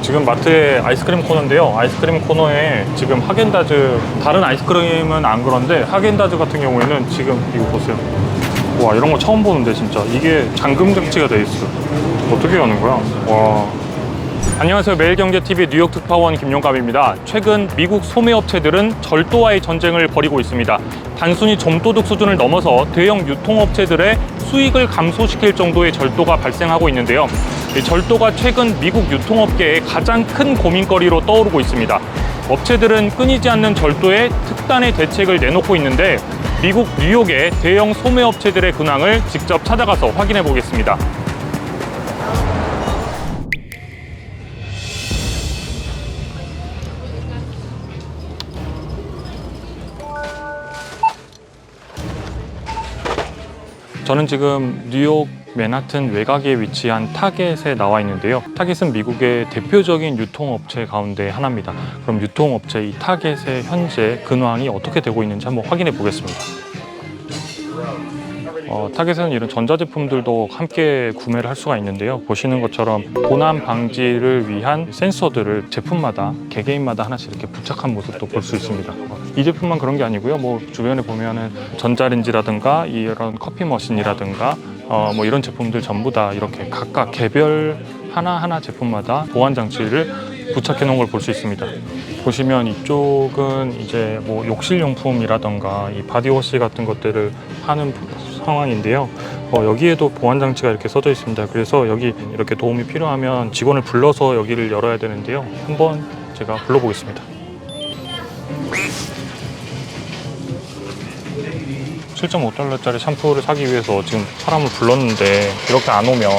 지금 마트의 아이스크림 코너인데요. 아이스크림 코너에 지금 하겐다즈, 다른 아이스크림은 안 그런데 하겐다즈 같은 경우에는 지금 이거 보세요. 와, 이런 거 처음 보는데 진짜 이게 잠금 장치가 돼 있어. 어떻게 하는 거야? 와. 안녕하세요. 매일경제TV 뉴욕 특파원 김용갑입니다. 최근 미국 소매업체들은 절도와의 전쟁을 벌이고 있습니다. 단순히 점도둑 수준을 넘어서 대형 유통업체들의 수익을 감소시킬 정도의 절도가 발생하고 있는데요. 이 절도가 최근 미국 유통업계의 가장 큰 고민거리로 떠오르고 있습니다. 업체들은 끊이지 않는 절도에 특단의 대책을 내놓고 있는데 미국 뉴욕의 대형 소매업체들의 근황을 직접 찾아가서 확인해 보겠습니다. 저는 지금 뉴욕 맨하튼 외곽에 위치한 타겟에 나와 있는데요. 타겟은 미국의 대표적인 유통업체 가운데 하나입니다. 그럼 유통업체 이 타겟의 현재 근황이 어떻게 되고 있는지 한번 확인해 보겠습니다. 타겟에는 이런 전자제품들도 함께 구매를 할 수가 있는데요. 보시는 것처럼 도난 방지를 위한 센서들을 제품마다 개개인마다 하나씩 이렇게 부착한 모습도 볼 수 있습니다. 이 제품만 그런 게 아니고요. 뭐 주변에 보면은 전자레인지라든가 이런 커피 머신이라든가 뭐 이런 제품들 전부 다 이렇게 각각 개별 하나하나 제품마다 보안 장치를 부착해 놓은 걸 볼 수 있습니다. 보시면 이쪽은 이제 뭐 욕실용품이라던가 이 바디워시 같은 것들을 하는 상황인데요. 여기에도 보안 장치가 이렇게 써져 있습니다. 그래서 여기 이렇게 도움이 필요하면 직원을 불러서 여기를 열어야 되는데요. 한번 제가 불러보겠습니다. $7.5짜리 샴푸를 사기 위해서 지금 사람을 불렀는데 이렇게 안 오면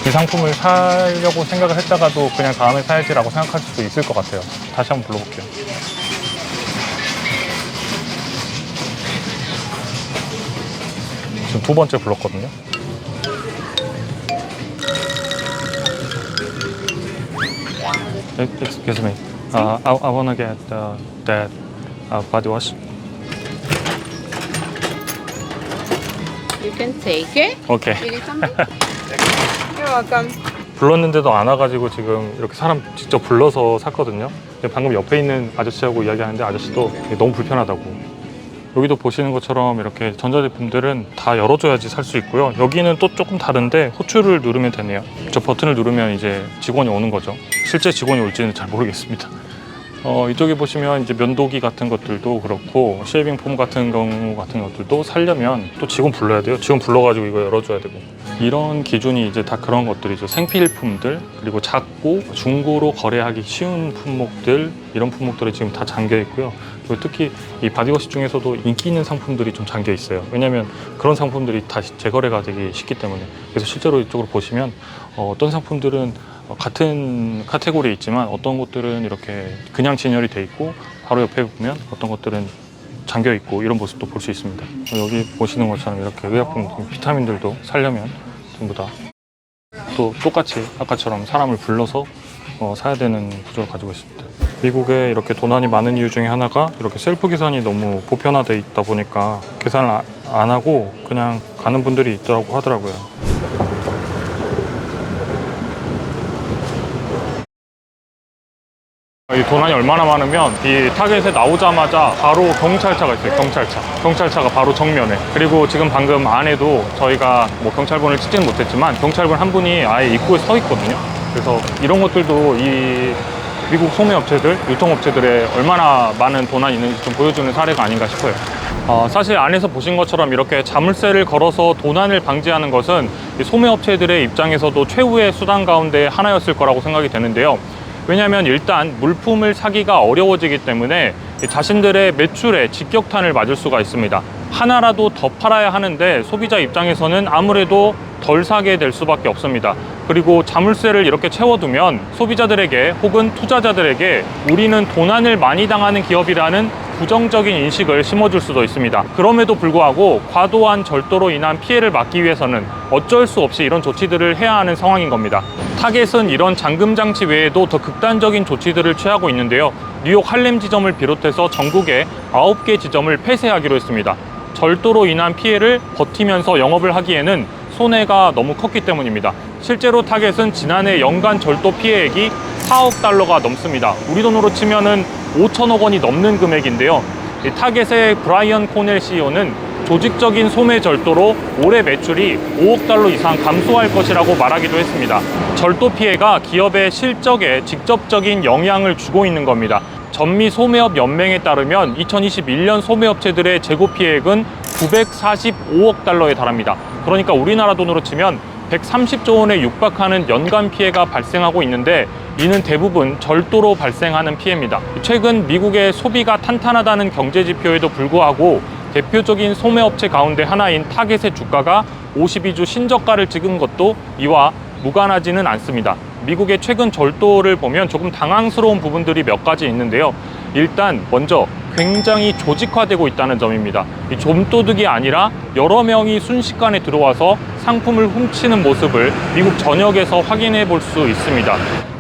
이 상품을 사려고 생각을 했다가도 그냥 다음에 사야지라고 생각할 수도 있을 것 같아요. 다시 한번 불러볼게요. 지금 두 번째 불렀거든요. Excuse me. I wanna get that body wash. You can take it. 오케이. You need something? You're welcome. 불렀는데도 안 와가지고 지금 이렇게 사람 직접 불러서 샀거든요. 방금 옆에 있는 아저씨하고 이야기하는데 아저씨도 너무 불편하다고. 여기도 보시는 것처럼 이렇게 전자제품들은 다 열어줘야지 살 수 있고요. 여기는 또 조금 다른데 호출을 누르면 되네요. 저 버튼을 누르면 이제 직원이 오는 거죠. 실제 직원이 올지는 잘 모르겠습니다. 이쪽에 보시면 이제 면도기 같은 것들도 그렇고 쉐이빙 폼 같은 것들도 사려면 또 직원 불러야 돼요. 직원 불러가지고 이거 열어줘야 되고. 이런 기준이 이제 다 그런 것들이죠. 생필품들, 그리고 작고 중고로 거래하기 쉬운 품목들, 이런 품목들이 지금 다 잠겨 있고요. 그리고 특히 이 바디워시 중에서도 인기 있는 상품들이 좀 잠겨 있어요. 왜냐하면 그런 상품들이 다시 재거래가 되기 쉽기 때문에. 그래서 실제로 이쪽으로 보시면 어떤 상품들은 같은 카테고리에 있지만 어떤 것들은 이렇게 그냥 진열이 돼 있고 바로 옆에 보면 어떤 것들은 잠겨 있고 이런 모습도 볼 수 있습니다. 여기 보시는 것처럼 이렇게 의약품, 비타민들도 사려면 전부 다 또 똑같이 아까처럼 사람을 불러서 사야 되는 구조를 가지고 있습니다. 미국에 이렇게 도난이 많은 이유 중에 하나가 이렇게 셀프 계산이 너무 보편화되어 있다 보니까 계산을 안 하고 그냥 가는 분들이 있더라고 하더라고요. 이 도난이 얼마나 많으면 이 타겟에 나오자마자 바로 경찰차가 있어요. 경찰차가 바로 정면에. 그리고 지금 방금 안에도 저희가 뭐 경찰분을 찍지는 못했지만 경찰분 한 분이 아예 입구에 서 있거든요. 그래서 이런 것들도 이 미국 소매업체들, 유통업체들의 얼마나 많은 도난이 있는지 좀 보여주는 사례가 아닌가 싶어요. 사실 안에서 보신 것처럼 이렇게 자물쇠를 걸어서 도난을 방지하는 것은 이 소매업체들의 입장에서도 최후의 수단 가운데 하나였을 거라고 생각이 되는데요. 왜냐하면 일단 물품을 사기가 어려워지기 때문에 자신들의 매출에 직격탄을 맞을 수가 있습니다. 하나라도 더 팔아야 하는데 소비자 입장에서는 아무래도 덜 사게 될 수밖에 없습니다. 그리고 자물쇠를 이렇게 채워두면 소비자들에게 혹은 투자자들에게 우리는 도난을 많이 당하는 기업이라는 부정적인 인식을 심어줄 수도 있습니다. 그럼에도 불구하고 과도한 절도로 인한 피해를 막기 위해서는 어쩔 수 없이 이런 조치들을 해야 하는 상황인 겁니다. 타겟은 이런 잠금 장치 외에도 더 극단적인 조치들을 취하고 있는데요. 뉴욕 할렘 지점을 비롯해서 전국에 9개 지점을 폐쇄하기로 했습니다. 절도로 인한 피해를 버티면서 영업을 하기에는 손해가 너무 컸기 때문입니다. 실제로 타겟은 지난해 연간 절도 피해액이 4억 달러가 넘습니다. 우리 돈으로 치면은 5천억 원이 넘는 금액인데요. 이 타겟의 브라이언 코넬 CEO는 조직적인 소매 절도로 올해 매출이 5억 달러 이상 감소할 것이라고 말하기도 했습니다. 절도 피해가 기업의 실적에 직접적인 영향을 주고 있는 겁니다. 전미 소매업 연맹에 따르면 2021년 소매업체들의 재고 피해액은 945억 달러에 달합니다. 그러니까 우리나라 돈으로 치면 130조 원에 육박하는 연간 피해가 발생하고 있는데 이는 대부분 절도로 발생하는 피해입니다. 최근 미국의 소비가 탄탄하다는 경제 지표에도 불구하고 대표적인 소매업체 가운데 하나인 타겟의 주가가 52주 신저가를 찍은 것도 이와 무관하지는 않습니다. 미국의 최근 절도를 보면 조금 당황스러운 부분들이 몇 가지 있는데요. 일단 먼저 굉장히 조직화되고 있다는 점입니다. 이 좀도둑이 아니라 여러 명이 순식간에 들어와서 상품을 훔치는 모습을 미국 전역에서 확인해 볼 수 있습니다.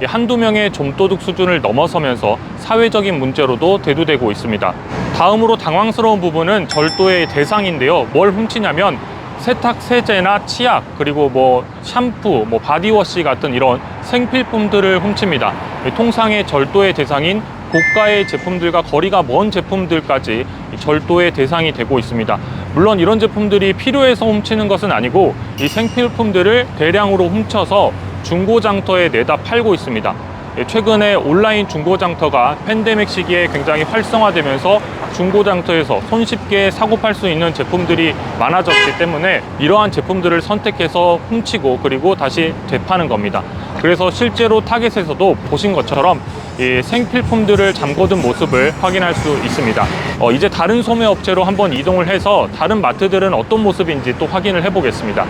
한두 명의 좀도둑 수준을 넘어서면서 사회적인 문제로도 대두되고 있습니다. 다음으로 당황스러운 부분은 절도의 대상인데요. 뭘 훔치냐면 세탁 세제나 치약, 그리고 뭐 샴푸, 뭐 바디워시 같은 이런 생필품들을 훔칩니다. 통상의 절도의 대상인 고가의 제품들과 거리가 먼 제품들까지 절도의 대상이 되고 있습니다. 물론 이런 제품들이 필요해서 훔치는 것은 아니고 이 생필품들을 대량으로 훔쳐서 중고장터에 내다 팔고 있습니다. 최근에 온라인 중고장터가 팬데믹 시기에 굉장히 활성화되면서 중고장터에서 손쉽게 사고 팔 수 있는 제품들이 많아졌기 때문에 이러한 제품들을 선택해서 훔치고 그리고 다시 되파는 겁니다. 그래서 실제로 타겟에서도 보신 것처럼 이 생필품들을 잠궈둔 모습을 확인할 수 있습니다. 이제 다른 소매업체로 한번 이동을 해서 다른 마트들은 어떤 모습인지 또 확인을 해보겠습니다.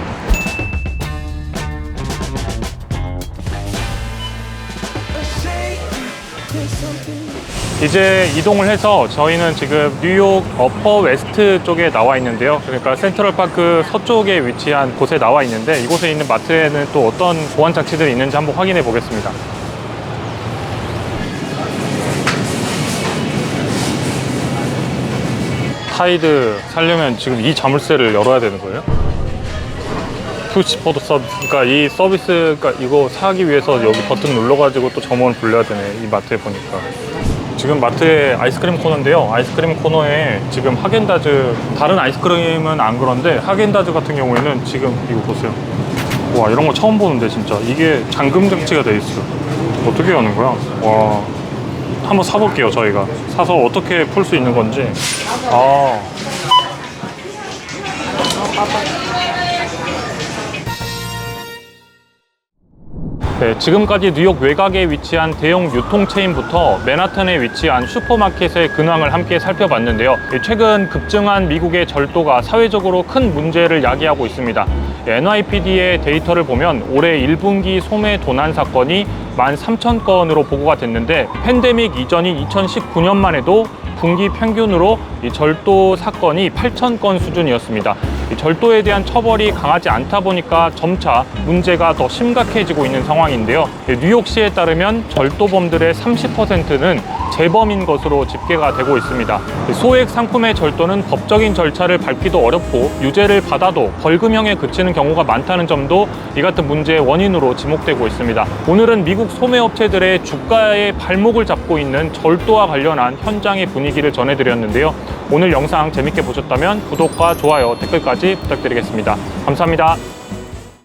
이제 이동을 해서 저희는 지금 뉴욕 어퍼 웨스트 쪽에 나와 있는데요. 그러니까 센트럴파크 서쪽에 위치한 곳에 나와 있는데 이곳에 있는 마트에는 또 어떤 보안 장치들이 있는지 한번 확인해 보겠습니다. 타이드 사려면 지금 이 자물쇠를 열어야 되는 거예요? 푸시포드 서비스, 그러니까 이 서비스, 그러니까 이거 사기 위해서 여기 버튼 눌러가지고 또 점원을 불러야 되네. 이 마트에 보니까. 지금 마트에 아이스크림 코너인데요. 아이스크림 코너에 지금 하겐다즈, 다른 아이스크림은 안 그런데 하겐다즈 같은 경우에는 지금 이거 보세요. 와, 이런 거 처음 보는데 진짜. 이게 잠금 장치가 돼 있어요. 어떻게 여는 거야? 와, 한번 사볼게요. 저희가 사서 어떻게 풀 수 있는 건지. 네, 지금까지 뉴욕 외곽에 위치한 대형 유통체인부터 맨하탄에 위치한 슈퍼마켓의 근황을 함께 살펴봤는데요. 최근 급증한 미국의 절도가 사회적으로 큰 문제를 야기하고 있습니다. NYPD의 데이터를 보면 올해 1분기 소매 도난 사건이 13,000건으로 보고가 됐는데 팬데믹 이전인 2019년만 해도 분기 평균으로 이 절도 사건이 8,000건 수준이었습니다. 이 절도에 대한 처벌이 강하지 않다 보니까 점차 문제가 더 심각해지고 있는 상황인데요. 뉴욕시에 따르면 절도범들의 30%는 재범인 것으로 집계가 되고 있습니다. 소액 상품의 절도는 법적인 절차를 밟기도 어렵고 유죄를 받아도 벌금형에 그치는 경우가 많다는 점도 이 같은 문제의 원인으로 지목되고 있습니다. 오늘은 미국 소매업체들의 주가의 발목을 잡고 있는 절도와 관련한 현장의 분위기를 전해드렸는데요. 오늘 영상 재밌게 보셨다면 구독과 좋아요, 댓글까지 부탁드리겠습니다. 감사합니다.